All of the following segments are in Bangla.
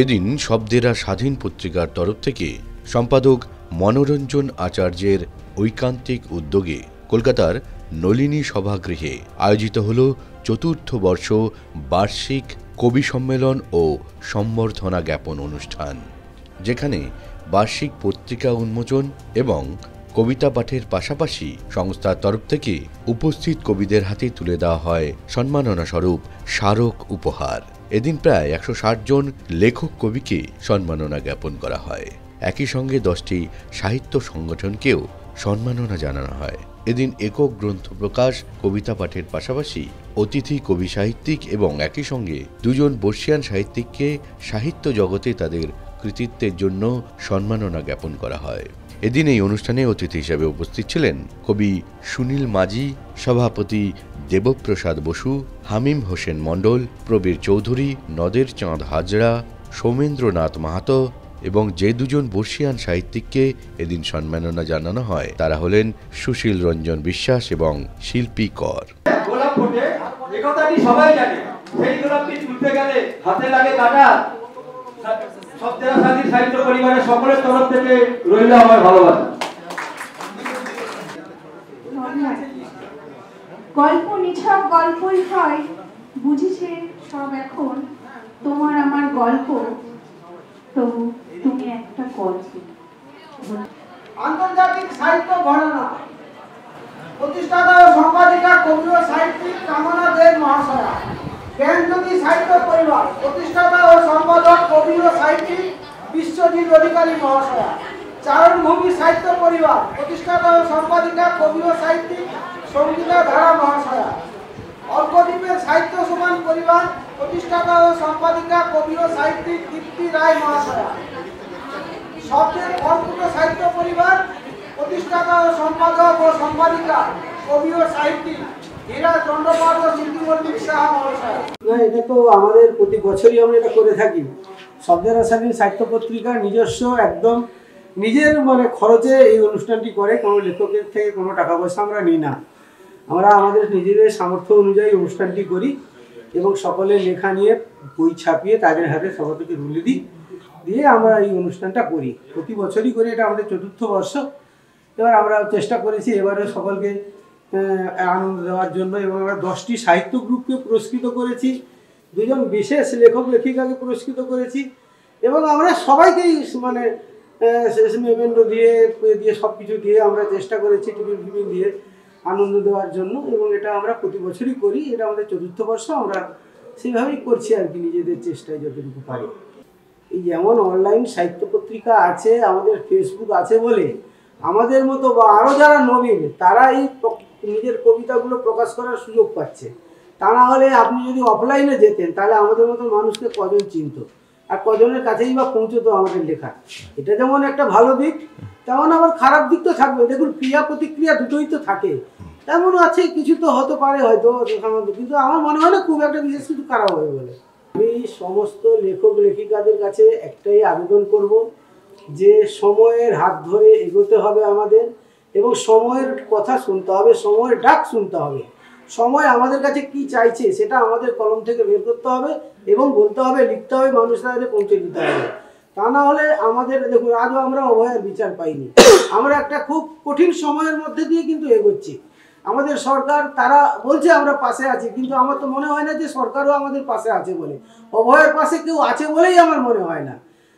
এদিন শব্দেরা স্বাধীন পত্রিকার তরফ থেকে সম্পাদক মনোরঞ্জন আচার্যের ঐকান্তিক উদ্যোগে কলকাতার নলিনী সভাগৃহে আয়োজিত হল চতুর্থ বর্ষ বার্ষিক কবি সম্মেলন ও সম্বর্ধনা জ্ঞাপন অনুষ্ঠান, যেখানে বার্ষিক পত্রিকা উন্মোচন এবং কবিতা পাঠের পাশাপাশি সংস্থার তরফ থেকে উপস্থিত কবিদের হাতে তুলে দেওয়া হয় সম্মাননা স্বরূপ স্মারক উপহার। এদিন প্রায় 160 জন লেখক কবিকে সম্মাননা জ্ঞাপন করা হয়। একই সঙ্গে 10টি সাহিত্য সংগঠনকেও সম্মাননা জানানো হয়। এদিন একক গ্রন্থ প্রকাশ, কবিতা পাঠের পাশাপাশি অতিথি কবি সাহিত্যিক এবং একই সঙ্গে 2 জন বর্ষিয়ান সাহিত্যিককে সাহিত্য জগতে তাদের কৃতিত্বের জন্য সম্মাননা জ্ঞাপন করা হয়। এদিন এই অনুষ্ঠানে অতিথি হিসেবে উপস্থিত ছিলেন কবি সুনীল মাঝি, সভাপতি দেবপ্রসাদ বসু, হামিম হোসেন মণ্ডল, প্রবীর চৌধুরী, নদের চাঁদ হাজরা, সৌমেন্দ্রনাথ মাহাতো এবং যে 2 জন বর্ষিয়ান সাহিত্যিককে এদিন সম্মাননা জানানো হয় তারা হলেন সুশীল রঞ্জন বিশ্বাস এবং শিল্পী কর। গোলাপ ফোটে এই কথাটি সবাই জানে, সেই গোলাপটি তুলতে গেলে হাতে লাগে কাঁটা। শব্দেরা স্বাধীন সাহিত্য পরিবারের সকলের তরফ থেকে রইল আমার ভালোবাসা। গল্প নিছক গল্পই হয়, বুঝেছে সব এখন তোমার আমার গল্প, তবু তুমি একটা গল্প। আন্তর্জাতিক সাহিত্য ঘরানা প্রতিষ্ঠাতা ও সম্পাদিকা কবি ও সাহিত্যিক কামনা দেব মহাশয়া। জ্ঞানজ্যোতি সাহিত্য পরিবার প্রতিষ্ঠাতা ও সম্পাদক কবি ও সাহিত্যিক বিশ্বজিৎ অধিকারী মহাশয়া। চারণভূমি সাহিত্য পরিবার প্রতিষ্ঠাতা ও সম্পাদিকা কবি ও সাহিত্যিক সঙ্গীতা ধারা মহাশয়া। অর্কদ্বীপের সাহিত্য সমান পরিবার প্রতিষ্ঠাতা ও সম্পাদিকা কবি ও সাহিত্যিক দীপ্তি রায় মহাশয়া। শব্দের অর্কুট সাহিত্য পরিবার প্রতিষ্ঠাতা ও সম্পাদক ও সম্পাদিকা কবি ও সাহিত্যিক হীরা চন্দ্রপাল ও স্মৃতিমল্লিক সাহা মহাশয়। এটা তো আমাদের প্রতি বছরই আমরা এটা করে থাকি। শব্দের স্বাধীন সাহিত্য পত্রিকা নিজস্ব একদম নিজের খরচে এই অনুষ্ঠানটি করে, কোনো লেখকের থেকে কোনো টাকা পয়সা আমরা নিই না। আমরা আমাদের নিজেদের সামর্থ্য অনুযায়ী অনুষ্ঠানটি করি এবং সকলের লেখা নিয়ে বই ছাপিয়ে তাদের হাতে সবার থেকে তুলে দিই, দিয়ে আমরা এই অনুষ্ঠানটা করি। প্রতি বছরই করি, এটা আমাদের চতুর্থ বর্ষ। এবার আমরা চেষ্টা করেছি এবারে সকলকে আনন্দ দেওয়ার জন্য, এবং আমরা 10টি সাহিত্য গ্রুপকে পুরস্কৃত করেছি, 2 জন বিশেষ লেখক লেখিকাকে পুরস্কৃত করেছি, এবং আমরা সবাইকেই মেমেন্টো দিয়ে সব কিছু দিয়ে আমরা চেষ্টা করেছি টিফিন দিয়ে আনন্দ দেওয়ার জন্য, এবং এটা আমরা প্রতি বছরই করি। এটা আমাদের চতুর্থ বর্ষ, আমরা সেইভাবেই করছি আর কি, নিজেদের চেষ্টায় যতটুকু পারি। এই যেমন অনলাইন সাহিত্য পত্রিকা আছে, আমাদের ফেসবুক আছে বলে আমাদের মতো বা আরও যারা নবীন তারা এই নিজের কবিতাগুলো প্রকাশ করার সুযোগ পাচ্ছে। তা না হলে আপনি যদি অফলাইনে যেতেন তাহলে আমাদের মতো মানুষকে কজন চিনত আর কজনের কাছেই বা পৌঁছতো আমাদের লেখা। এটা যেমন একটা ভালো দিক, তেমন আবার খারাপ দিক তো থাকবে। দেখুন, ক্রিয়া প্রতিক্রিয়া দুটোই তো থাকে, তেমনও আছে কিছু তো হতে পারে হয়তো, কিন্তু আমার মনে হয় না খুব একটা বিশেষ কিছু খারাপ হবে বলে। আমি সমস্ত লেখক লেখিকাদের কাছে একটাই আবেদন করব যে সময়ের হাত ধরে এগোতে হবে আমাদের, এবং সময়ের কথা শুনতে হবে, সময়ের ডাক শুনতে হবে। সময় আমাদের কাছে কি চাইছে সেটা আমাদের কলম থেকে বের করতে হবে এবং বলতে হবে, লিখতে হবে, মানুষের কাছে পৌঁছে দিতে হবে। তা না হলে আমাদের, দেখুন, আজও আমরা অভয়ের বিচার পাইনি। আমরা একটা খুব কঠিন সময়ের মধ্যে দিয়ে কিন্তু এগোচ্ছি। আমাদের সরকার তারা বলছে আমরা পাশে আছি, কিন্তু আমার তো মনে হয় না যে সরকারও আমাদের পাশে আছে বলে। অভয়ের পাশে কেউ আছে বলেই আমার মনে হয় না।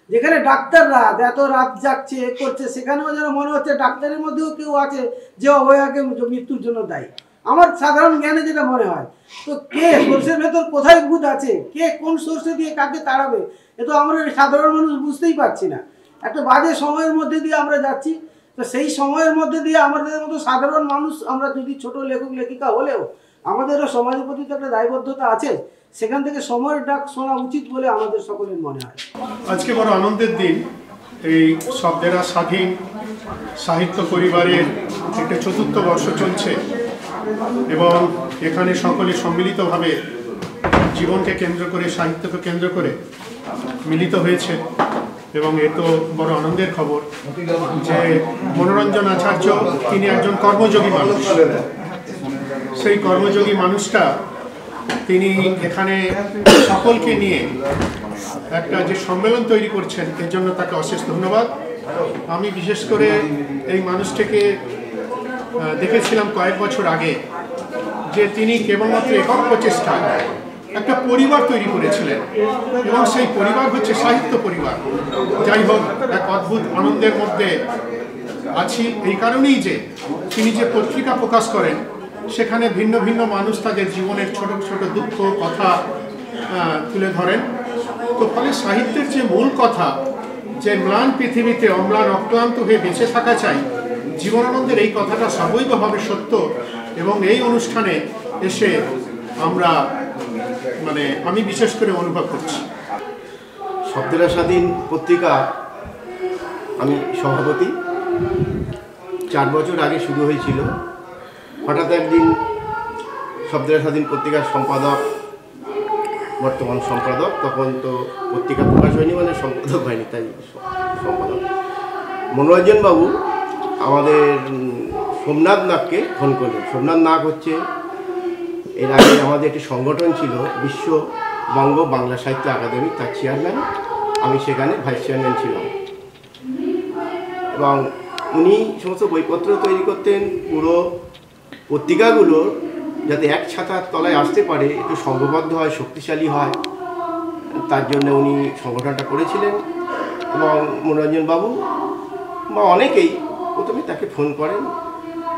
যেখানে ডাক্তাররা এত রাত জাগছে করছে, সেখানেও যেন মনে হচ্ছে ডাক্তারের মধ্যেও কেউ আছে যে অভয়াকে মৃত্যুর জন্য দায়ী। আমার সাধারণ জ্ঞানে যেটা মনে হয়, তো কে সোর্সের ভেতর কোথায় ভূত আছে, কে কোন সোর্সে দিয়ে কাকে তাড়াবে, এ তো আমরা সাধারণ মানুষ বুঝতেই পারছি না। একটা বাজে সময়ের মধ্যে দিয়ে আমরা যাচ্ছি। তো সেই সময়ের মধ্যে দিয়ে আমাদের মতো সাধারণ মানুষ, আমরা যদি ছোট লেখক লেখিকা হলেও আমাদেরও সমাজের প্রতি তো একটা দায়বদ্ধতা আছে, সেখান থেকে সময়ের ডাক শোনা উচিত বলে আমাদের সকলের মনে হয়। আজকে বড় আনন্দের দিন। এই শব্দেরা স্বাধীন সাহিত্য পরিবারের একটা চতুর্থ বর্ষ চলছে এবং এখানে সকলে সম্মিলিতভাবে জীবনকে কেন্দ্র করে, সাহিত্যকে কেন্দ্র করে মিলিত হয়েছে। এবং এ তো বড় আনন্দের খবর যে মনোরঞ্জন আচার্য তিনি একজন কর্মযোগী মানুষ। সেই কর্মযোগী মানুষটা তিনি এখানে সকলকে নিয়ে একটা যে সম্মেলন তৈরি করছেন এর জন্য তাকে অশেষ ধন্যবাদ। আমি বিশেষ করে এই মানুষটিকে দেখেছিলাম কয়েক বছর আগে, যে তিনি কেবলমাত্র একক প্রচেষ্টায় একটা পরিবার তৈরি করেছিলেন, এবং সেই পরিবার হচ্ছে সাহিত্য পরিবার। যাই হোক, এক অদ্ভুত আনন্দের মধ্যে আছি এই কারণেই যে তিনি যে পত্রিকা প্রকাশ করেন সেখানে ভিন্ন ভিন্ন মানুষ তাদের জীবনের ছোট ছোট দুঃখ কথা তুলে ধরেন। তো ফলে সাহিত্যের যে মূল কথা, যে ম্লান পৃথিবীতে অম্লান অক্লান্ত হয়ে বেঁচে থাকা চাই, জীবনানন্দের এই কথাটা সবৈবভাবে সত্য। এবং এই অনুষ্ঠানে এসে আমরা আমি বিশেষ করে অনুভব করছি। শব্দেরা স্বাধীন পত্রিকা আমি সভাপতি। 4 বছর আগে শুরু হয়েছিল। হঠাৎ একদিন শব্দেরা স্বাধীন পত্রিকার সম্পাদক, বর্তমান সম্পাদক, তখন তো পত্রিকা প্রকাশ হয়নি মানে সম্পাদক হয়নি, তাই সম্পাদক মনোরঞ্জন বাবু আমাদের সোমনাথ নাগকে ফোন করলেন। সোমনাথ নাগ হচ্ছে এর আগে আমাদের একটি সংগঠন ছিল বিশ্ববঙ্গ বাংলা সাহিত্য একাডেমি, তার চেয়ারম্যান, আমি সেখানে ভাইস চেয়ারম্যান ছিলাম। এবং উনি সমস্ত বইপত্র তৈরি করতেন, পুরো পত্রিকাগুলো যাতে এক ছাতার তলায় আসতে পারে, একটু সংঘবদ্ধ হয়, শক্তিশালী হয়, তার জন্য উনি সংগঠনটা করেছিলেন। এবং মনোরঞ্জন বাবু বা অনেকেই প্রথমে তাকে ফোন করেন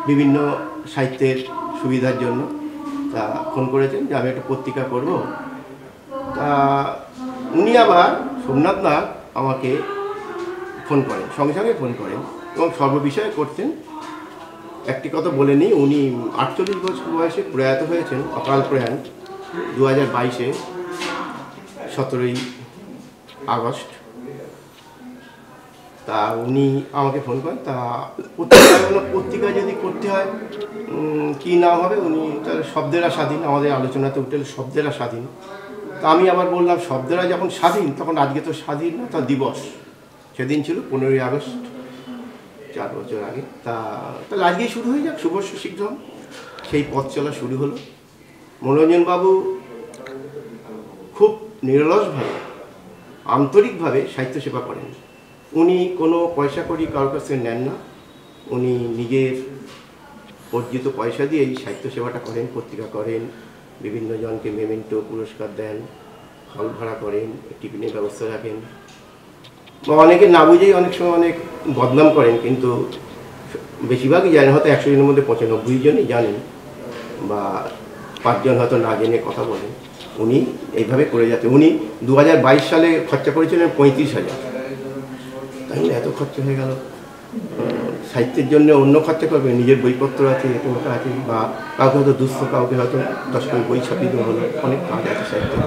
বিভিন্ন সাহিত্যের সুবিধার জন্য। তা ফোন করেছেন যে আমি একটা পত্রিকা করব। তা উনি আবার সোমনাথ নাগ আমাকে ফোন করেন, সঙ্গে সঙ্গে ফোন করেন এবং সর্ববিষয়ে করতেন। একটি কথা বলে নিই, উনি 48 বছর বয়সে প্রয়াত হয়েছেন, অকাল প্রয়াণ 2022-এ 17ই আগস্ট। তা উনি আমাকে ফোন করেন। তা পত্রিকা যদি করতে হয় কী নাম হবে, উনি তাহলে শব্দেরা স্বাধীন, আমাদের আলোচনাতে উঠে শব্দেরা স্বাধীন। তা আমি আবার বললাম শব্দেরা যখন স্বাধীন তখন আজকে তো স্বাধীনতা দিবস, সেদিন ছিল 15ই আগস্ট, 4 বছর আগে। তাহলে আজকেই শুরু হয়ে যাক, শুভস্য শীঘ্রম। সেই পথ চলা শুরু হলো। মনোরঞ্জনবাবু খুব নিরলসভাবে, আন্তরিকভাবে সাহিত্য সেবা করেন। উনি কোনো পয়সা করি কারোর কাছে নেন না, উনি নিজের অর্জিত পয়সা দিয়ে এই সাহিত্য সেবাটা করেন, পত্রিকা করেন, বিভিন্ন জনকে মেমেন্টো পুরস্কার দেন, হল ভাড়া করেন, টিফিনের ব্যবস্থা রাখেন। বা অনেকে না বুঝেই অনেক সময় অনেক বদনাম করেন, কিন্তু বেশিরভাগই জানেন, হয়তো 100 জনের মধ্যে 95 জনই জানেন, বা 5 জন হয়তো না জেনে কথা বলেন। উনি এইভাবে করে যাতে, উনি 2022 সালে খরচা করেছিলেন 35,000। তাহলে এত খরচা হয়ে গেল। সাহিত্যের জন্য অন্য খরচা করবে, নিজের বইপত্র আছে, এতটা আছে, বা কাউকে হয়তো দুস্থ, কাউকে হয়তো 10 করে বই ছাপিয়ে দেওয়া হলো, অনেক কাজ আছে সাহিত্যে।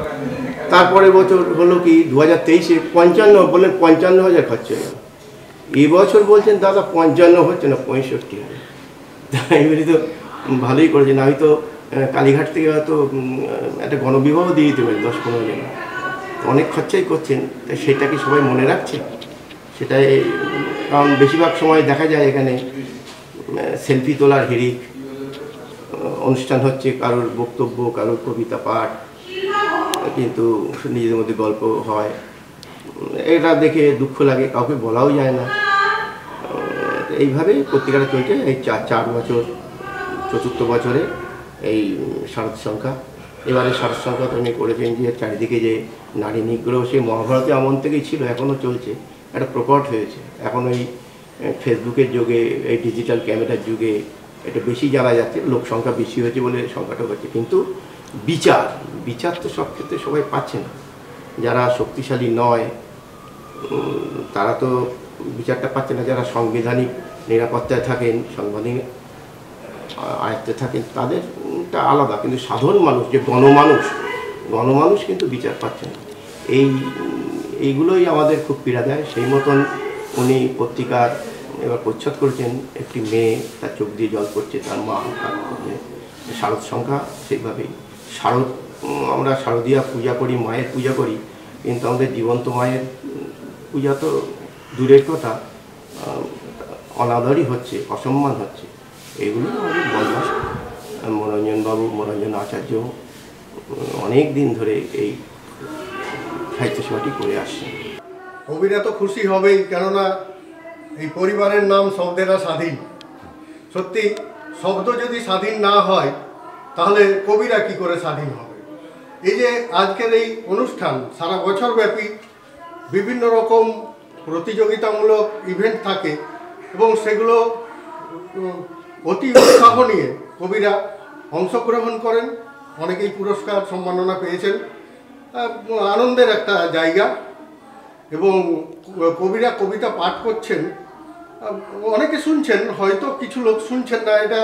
তারপরে বছর হলো কি 2023-এ 55 বললেন 55,000 খরচা হয়ে গেল। এবছর বলছেন দাদা 55 হচ্ছে না, 65,000। তাই বলি তো ভালোই করেছেন। আমি তো কালীঘাট থেকে হয়তো একটা গণবিবাহ দিয়ে দিতে পারি 10-15 জন। অনেক খরচাই করছেন, তাই সেটা কি সবাই মনে রাখছে? সেটাই, কারণ বেশিরভাগ সময় দেখা যায় এখানে সেলফি তোলার হিড়িক, অনুষ্ঠান হচ্ছে, কারোর বক্তব্য, কারোর কবিতা পাঠ, কিন্তু নিজেদের মধ্যে গল্প হয়। এটা দেখে দুঃখ লাগে, কাউকে বলাও যায় না। এইভাবেই পত্রিকাটা চলছে। এই 4 বছর, 4র্থ বছরে এই শারদ সংখ্যা। এবারে শারদ সংখ্যা উনি করেছেন যে চারিদিকে যে নারী নিগ্রহ, সে মহাভারতের আমল থেকেই ছিল, এখনও চলছে, একটা প্রকট হয়েছে। এখন ওই ফেসবুকের যুগে, এই ডিজিটাল ক্যামেরার যুগে এটা বেশি জানা যাচ্ছে, লোক সংখ্যা বেশি হয়েছে বলে সংখ্যাটা হচ্ছে। কিন্তু বিচার তো সব ক্ষেত্রে সবাই পাচ্ছে না। যারা শক্তিশালী নয় তারা তো বিচারটা পাচ্ছে না। যারা সাংবিধানিক নিরাপত্তায় থাকেন, সাংবিধানিক আয়ত্তে থাকেন, তাদেরটা আলাদা। কিন্তু সাধারণ মানুষ, যে গণমানুষ কিন্তু বিচার পাচ্ছে না। এইগুলোই আমাদের খুব পীড়া দেয়। সেই মতন উনি পত্রিকার এবার প্রচ্ছদ করেছেন, একটি মেয়ে, তার চোখ দিয়ে জল পড়ছে, তার মা শারদ সংখ্যা। সেইভাবেই আমরা শারদীয়া পূজা করি, মায়ের পূজা করি, কিন্তু আমাদের জীবন্ত মায়ের পূজা তো দূরের কথা, অনাদরই হচ্ছে, অসম্মান হচ্ছে। এগুলো আমাদের বদমাস। মনোরঞ্জন আচার্য অনেক দিন ধরে এই সাহিত্য সেবাটি করে আসছে। কবিরা তো খুশি হবেই, কেননা এই পরিবারের নাম শব্দেরা স্বাধীন। সত্যি শব্দ যদি স্বাধীন না হয় তাহলে কবিরা কি করে স্বাধীন হবে। এই যে আজকের এই অনুষ্ঠান সারা বছর ব্যাপী বিভিন্ন রকম প্রতিযোগিতামূলক ইভেন্ট থাকে এবং সেগুলো অতি উৎসাহ নিয়ে কবিরা অংশগ্রহণ করেন, অনেকেই পুরস্কার সম্মাননা পেয়েছেন। আনন্দের একটা জায়গা। এবং কবিরা কবিতা পাঠ করছেন, অনেকে শুনছেন, হয়তো কিছু লোক শুনছেন না, এটা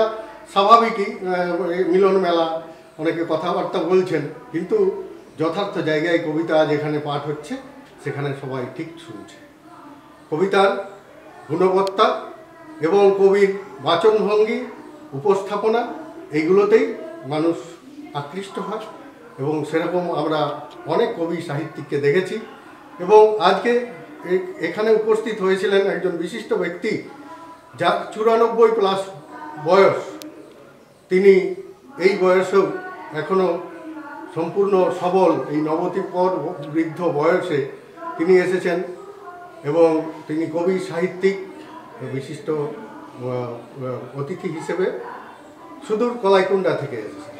স্বাভাবিকই, মিলন মেলা, অনেকে কথাবার্তা বলছেন, কিন্তু যথার্থ জায়গায় কবিতা যেখানে পাঠ হচ্ছে সেখানে সবাই ঠিক শুনছে। কবিতার গুণবত্তা এবং কবির বাচনভঙ্গি, উপস্থাপনা, এইগুলোতেই মানুষ আকৃষ্ট হয় এবং সেরকম আমরা অনেক কবি সাহিত্যিককে দেখেছি। এবং আজকে এখানে উপস্থিত হয়েছিলেন একজন বিশিষ্ট ব্যক্তি, যার 94+ বয়স। তিনি এই বয়সেও এখনও সম্পূর্ণ সবল, এই নবতিপর বৃদ্ধ বয়সে তিনি এসেছেন এবং তিনি কবি সাহিত্যিক, বিশিষ্ট অতিথি হিসেবে সুদূর কলাইকুণ্ডা থেকে এসেছেন।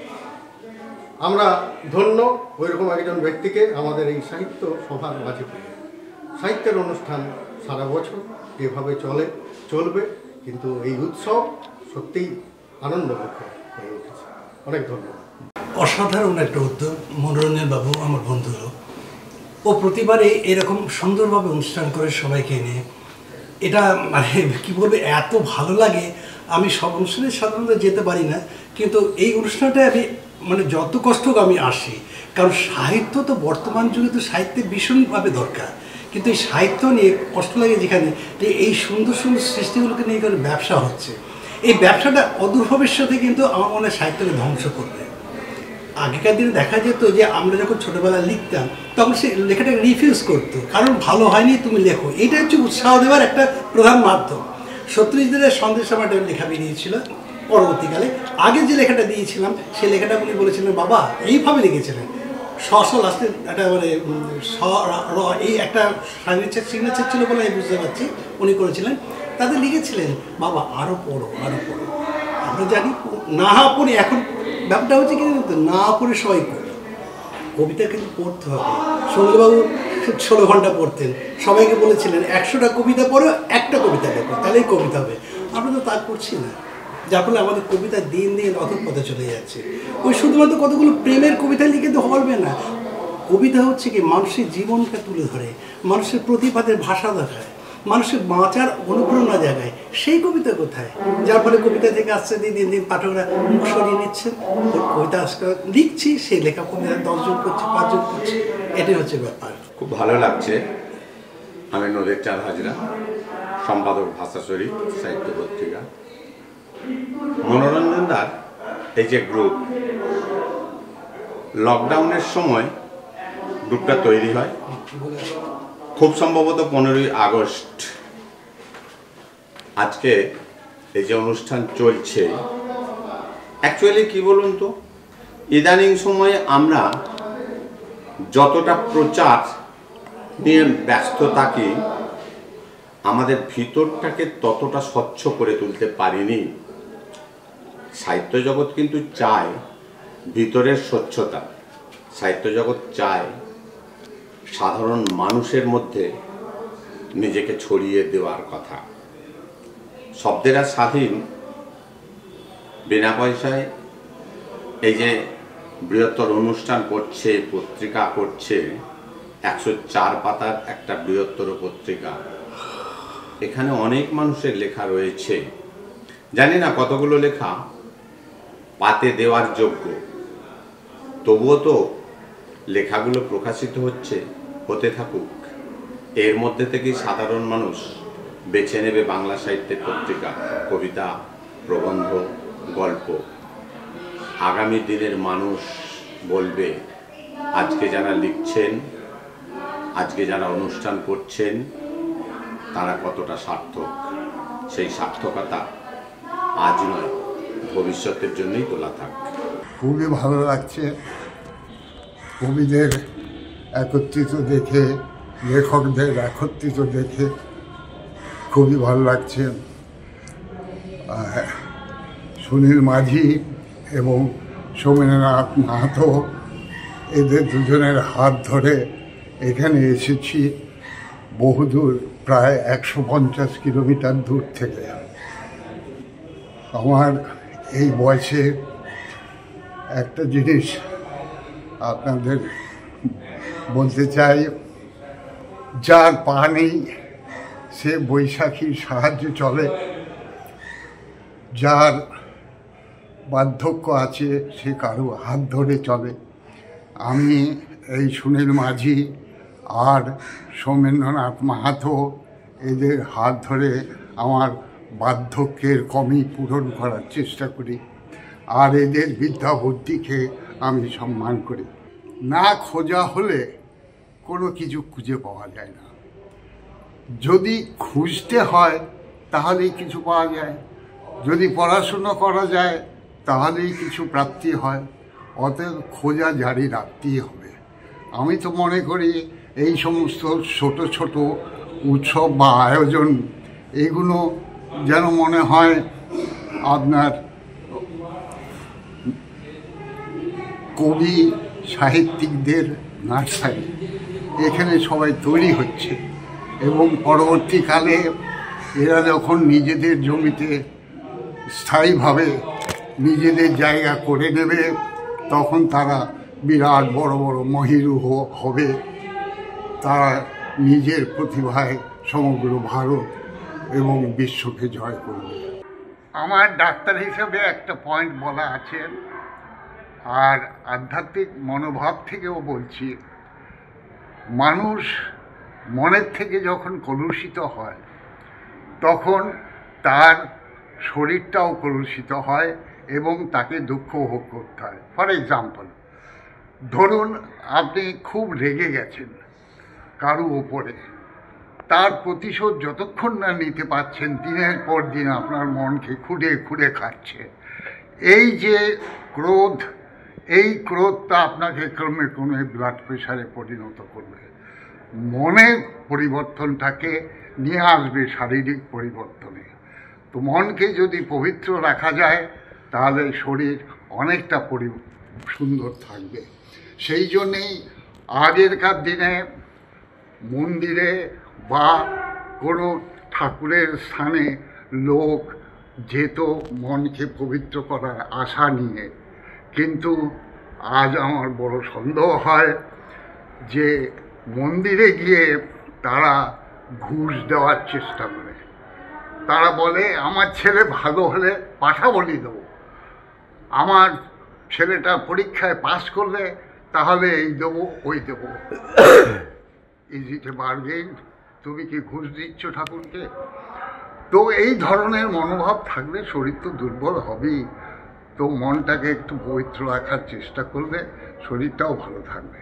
আমরা ধন্য ওইরকম একজন ব্যক্তিকে আমাদের এই সাহিত্য সভার মাঝে পেয়ে। সাহিত্যের অনুষ্ঠান সারা বছর এভাবে চলবে, কিন্তু এই উৎসব সত্যিই আনন্দমুখর হয়ে উঠেছে। অনেক ধন্যবাদ। অসাধারণ একটা উদ্যোগ মনোরঞ্জন বাবু আমার বন্ধু। ও প্রতিবারে এরকম সুন্দরভাবে অনুষ্ঠান করে সবাইকে নিয়ে, এটা মানে কী বলবে, এত ভালো লাগে। আমি সব অনুষ্ঠানে সাধারণত যেতে পারি না, কিন্তু এই অনুষ্ঠানটায় আমি মানে যত কষ্ট হোক আমি আসি, কারণ সাহিত্য তো বর্তমান যুগে তো সাহিত্যের ভীষণভাবে দরকার। কিন্তু এই সাহিত্য নিয়ে কষ্ট লাগে যেখানে, যে এই সুন্দর সুন্দর সৃষ্টিগুলোকে নিয়ে কারণ ব্যবসা হচ্ছে, এই ব্যবসাটা অদূর ভবিষ্যতে কিন্তু আমার মনে হয় সাহিত্যকে ধ্বংস করবে। আগেকার দিনে দেখা যেত যে আমরা যখন ছোটোবেলায় লিখতাম তখন সে লেখাটাকে রিফিউজ করতো, কারণ ভালো হয়নি তুমি লেখো। এইটা হচ্ছে উৎসাহ দেওয়ার একটা প্রধান মাধ্যম। সত্যজিতের সন্দেশ আমার একটা লেখা বেরিয়েছিল পরবর্তীকালে। আগে যে লেখাটা দিয়েছিলাম সেই লেখাটা উনি বলেছিলেন বাবা এইভাবে লিখেছিলেন, লাস্টে একটা মানে এই একটা সিগনেচার ছিল বলে আমি বুঝতে পারছি উনি করেছিলেন। তাদের লিখেছিলেন বাবা আরও পড়ো আরও পড়ো। আমরা জানি না পড়ি, এখন ব্যাপারটা হচ্ছে কিন্তু না পড়ে সবাই পড়ে। কবিতা কিন্তু পড়তে হবে। সঙ্গীবাবু 16 ঘন্টা পড়তেন, সবাইকে বলেছিলেন 100টা কবিতা পড়ো, একটা কবিতা লেখো, তাহলেই কবিতা হবে। আমরা তো তা করছি না, যার ফলে আমাদের কবিতা দিন দিন অধঃপথে চলে যাচ্ছে। ওই শুধুমাত্র কতগুলো প্রেমের কবিতা লিখে তো হবে না। কবিতা হচ্ছে কি মানুষের জীবনটা তুলে ধরে, মানুষের প্রতিপাদের ভাষা দেখায়, মানুষের বাঁচার অনুপ্রেরণা জাগায়। সেই কবিতা কোথায়? যার ফলে কবিতা থেকে আসছে দিন দিন পাঠকরা মুখ সরিয়ে নিচ্ছেন। কবিতা লিখছি, সেই লেখা কবিতা 10 জন করছে, 5 জন করছে, এটাই হচ্ছে ব্যাপার। খুব ভালো লাগছে। আমি নদের চাঁদ হাজরা, সম্পাদক ভাষাশরী সাহিত্য পত্রিকা। মনোরঞ্জন দার এই যে গ্রুপ, লকডাউনের সময় গ্রুপটা তৈরি হয়, খুব সম্ভবত 15ই আগস্ট। আজকে এই যে অনুষ্ঠান চলছে, অ্যাকচুয়ালি কি বলুন তো, ইদানিং সময়ে আমরা যতটা প্রচার নিয়ে ব্যস্ত থাকি, আমাদের ভিতরটাকে ততটা স্বচ্ছ করে তুলতে পারিনি। সাহিত্য জগৎ কিন্তু চায় ভিতরের স্বচ্ছতা, সাহিত্য জগৎ চায় সাধারণ মানুষের মধ্যে নিজেকে ছড়িয়ে দেওয়ার কথা। শব্দেরা স্বাধীন বিনা পয়সায় এই যে বৃহত্তর অনুষ্ঠান করছে, পত্রিকা করছে, 104 পাতার একটা বৃহত্তর পত্রিকা। এখানে অনেক মানুষের লেখা রয়েছে, জানি না কতগুলো লেখা পাতে দেওয়ার যোগ্য, তবুও তো লেখাগুলো প্রকাশিত হতে থাকুক। এর মধ্যে থেকেই সাধারণ মানুষ বেছে নেবে বাংলা সাহিত্যের পত্রিকা, কবিতা, প্রবন্ধ, গল্প। আগামী দিনের মানুষ বলবে আজকে যারা লিখছেন, আজকে যারা অনুষ্ঠান করছেন, তারা কতটা সার্থক। সেই সার্থকতা আজ নয়, ভবিষ্যতের জন্যই তোলা থাক। খুবই ভালো লাগছে কবিদের একত্রিত দেখে, লেখকদের একত্রিত দেখে খুবই ভালো লাগছে। সুনীল মাঝি এবং সৌমেন্দ্রনাথ মাহাতো, এদের দুজনের হাত ধরে এখানে এসেছি বহুদূর, প্রায় 150 কিলোমিটার দূর থেকে। আমার এই বয়সে একটা জিনিস আপনাদের বলতে চাই, যার পা নেই সে বৈশাখীর সাহায্যে চলে, যার বার্ধক্য আছে সে কারো হাত ধরে চলে। আমি এই সুনীল মাঝি আর সৌমেন্দ্রনাথ মাহাতো এদের হাত ধরে আমার বার্ধক্যের কমি পূরণ করার চেষ্টা করি, আর এদের বিদ্যা বুদ্ধিকে আমি সম্মান করি। না খোঁজা হলে কোনো কিছু খুঁজে পাওয়া যায় না, যদি খুঁজতে হয় তাহলেই কিছু পাওয়া যায়, যদি পড়াশুনো করা যায় তাহলেই কিছু প্রাপ্তি হয়। অতএব খোঁজা জারি রাখতেই হবে। আমি তো মনে করি এই সমস্ত ছোট ছোট উৎসব বা আয়োজন, এগুলো যেন মনে হয় আপনার কবি সাহিত্যিকদের নার্সারি। এখানে সবাই তৈরি হচ্ছে এবং পরবর্তীকালে এরা যখন নিজেদের জমিতে স্থায়ীভাবে নিজেদের জায়গা করে নেবে, তখন তারা বিরাট বড় বড় মহিরু হবে। তারা নিজের প্রতিভায় সমগ্র ভারত এবং বিশ্বকে জয় করবে। আমার ডাক্তার হিসেবে একটা পয়েন্ট বলা আছে, আর আধ্যাত্মিক মনোভাব থেকেও বলছি, মানুষ মনের থেকে যখন কলুষিত হয় তখন তার শরীরটাও কলুষিত হয় এবং তাকে দুঃখ ভোগ করতে হয়। ফর এক্সাম্পল, ধরুন আপনি খুব রেগে গেছেন কারো ওপরে, তার প্রতিশোধ যতক্ষণ না নিতে পারছেন দিনের পর দিন আপনার মনকে খুঁড়ে খুঁড়ে খাচ্ছে। এই যে ক্রোধ, এই ক্রোধটা আপনাকে ক্রমে ক্রমে ব্লাড প্রেশারে পরিণত করবে, মনের পরিবর্তনটাকে নিয়ে আসবে শারীরিক পরিবর্তনে। তো মনকে যদি পবিত্র রাখা যায় তাহলে শরীর অনেকটা সুন্দর থাকবে। সেই জন্যেই আগেরকার দিনে মন্দিরে বা কোনো ঠাকুরের স্থানে লোক যেত মনকে পবিত্র করার আশা নিয়ে, কিন্তু আজ আমার বড় সন্দেহ হয় যে মন্দিরে গিয়ে তারা ঘুষ দেওয়ার চেষ্টা করে। তারা বলে আমার ছেলে ভালো হলে পাঠা বলি দেবো, আমার ছেলেটা পরীক্ষায় পাস করলে তাহলে এই দেবো ওই দেবো। Is it A bargain? তুমি কি ঘুষ দিচ্ছ ঠাকুরকে? তো এই ধরনের মনোভাব থাকলে শরীর তো দুর্বল হবেই। তো মনটাকে একটু পবিত্র রাখার চেষ্টা করলে শরীরটাও ভালো থাকবে।